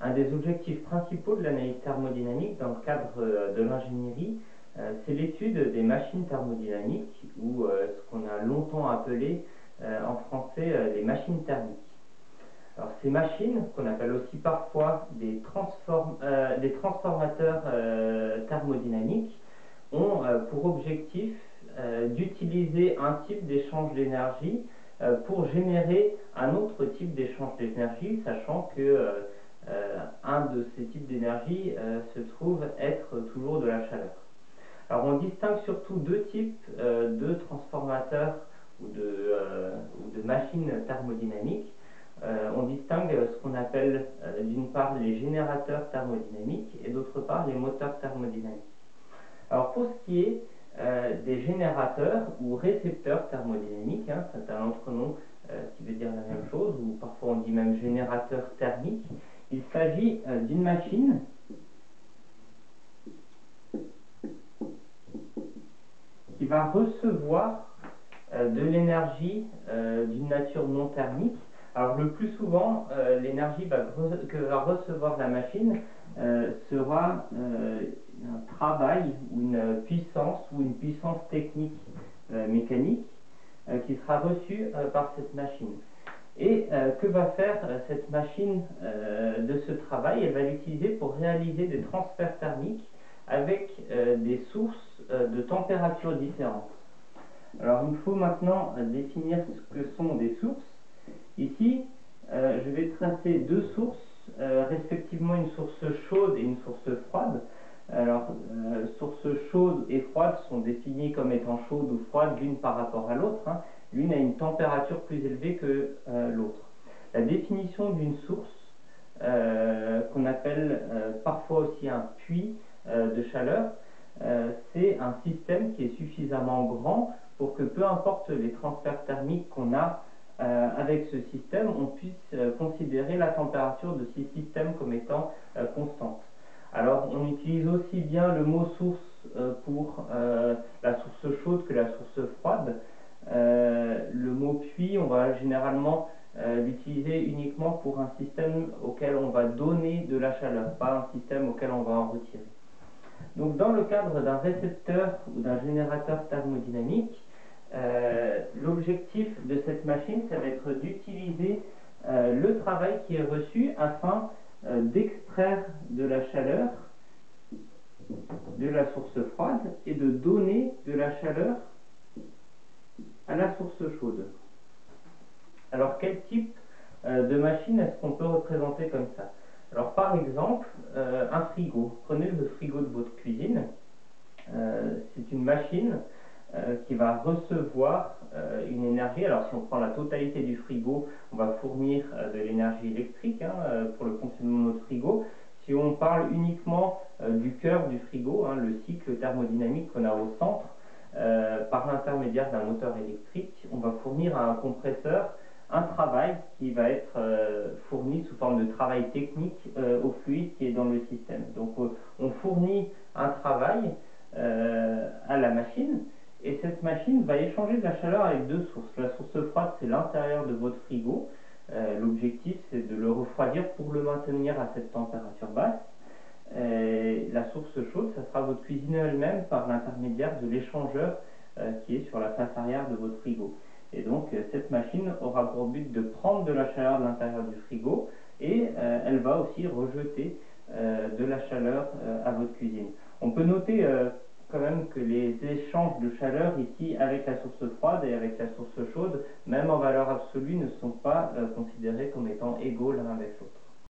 Un des objectifs principaux de l'analyse thermodynamique dans le cadre de l'ingénierie, c'est l'étude des machines thermodynamiques, ou ce qu'on a longtemps appelé en français les machines thermiques. Alors, ces machines, qu'on appelle aussi parfois des transformateurs thermodynamiques, ont pour objectif d'utiliser un type d'échange d'énergie pour générer un autre type d'échange d'énergie, sachant que un de ces types d'énergie se trouve être toujours de la chaleur. Alors on distingue surtout deux types de transformateurs ou de machines thermodynamiques. On distingue ce qu'on appelle d'une part les générateurs thermodynamiques et d'autre part les moteurs thermodynamiques. Alors pour ce qui est des générateurs ou récepteurs thermodynamiques, c'est un autre nom qui veut dire la même chose, ou parfois on dit même générateur thermique. Il s'agit d'une machine qui va recevoir de l'énergie d'une nature non thermique. Alors le plus souvent, l'énergie que va recevoir la machine sera un travail ou une puissance technique mécanique qui sera reçue par cette machine. Et que va faire cette machine de ce travail? Elle va l'utiliser pour réaliser des transferts thermiques avec des sources de température différentes. Alors il faut maintenant définir ce que sont des sources. Ici, je vais tracer deux sources, respectivement une source chaude et une source froide. Alors, sources chaudes et froides sont définies comme étant chaudes ou froides l'une par rapport à l'autre. L'une a une température plus élevée que l'autre. La définition d'une source, qu'on appelle parfois aussi un puits de chaleur, c'est un système qui est suffisamment grand pour que peu importe les transferts thermiques qu'on a avec ce système, on puisse considérer la température de ces systèmes comme étant constante. Alors on utilise aussi bien le mot source pour la source chaude que la source froide. Le mot puits, on va généralement l'utiliser uniquement pour un système auquel on va donner de la chaleur, pas un système auquel on va en retirer. Donc dans le cadre d'un récepteur ou d'un générateur thermodynamique, l'objectif de cette machine, ça va être d'utiliser le travail qui est reçu afin d'extraire de la chaleur de la source froide et de donner de la chaleur à la source chaude. Alors quel type de machine est-ce qu'on peut représenter comme ça? Alors par exemple, un frigo. Prenez le frigo de votre cuisine. C'est une machine qui va recevoir une énergie. Alors si on prend la totalité du frigo, on va fournir de l'énergie électrique pour le fonctionnement de notre frigo. Si on parle uniquement du cœur du frigo, le cycle thermodynamique qu'on a au centre, par l'intermédiaire d'un moteur électrique, on va fournir à un compresseur un travail qui va être fourni sous forme de travail technique au fluide qui est dans le système. Donc on fournit un travail à la machine, et cette machine va échanger de la chaleur avec deux sources. La source froide, c'est l'intérieur de votre frigo. L'objectif, c'est de le refroidir pour le maintenir à cette température basse. La source chaude, ça sera votre cuisine elle-même par l'intermédiaire de l'échangeur qui est sur la face arrière de votre frigo. Et donc cette machine aura pour but de prendre de la chaleur de l'intérieur du frigo, et elle va aussi rejeter de la chaleur à votre cuisine. On peut noter quand même que les échanges de chaleur ici avec la source froide et avec la source chaude, même en valeur absolue, ne sont pas considérés comme étant égaux l'un avec l'autre.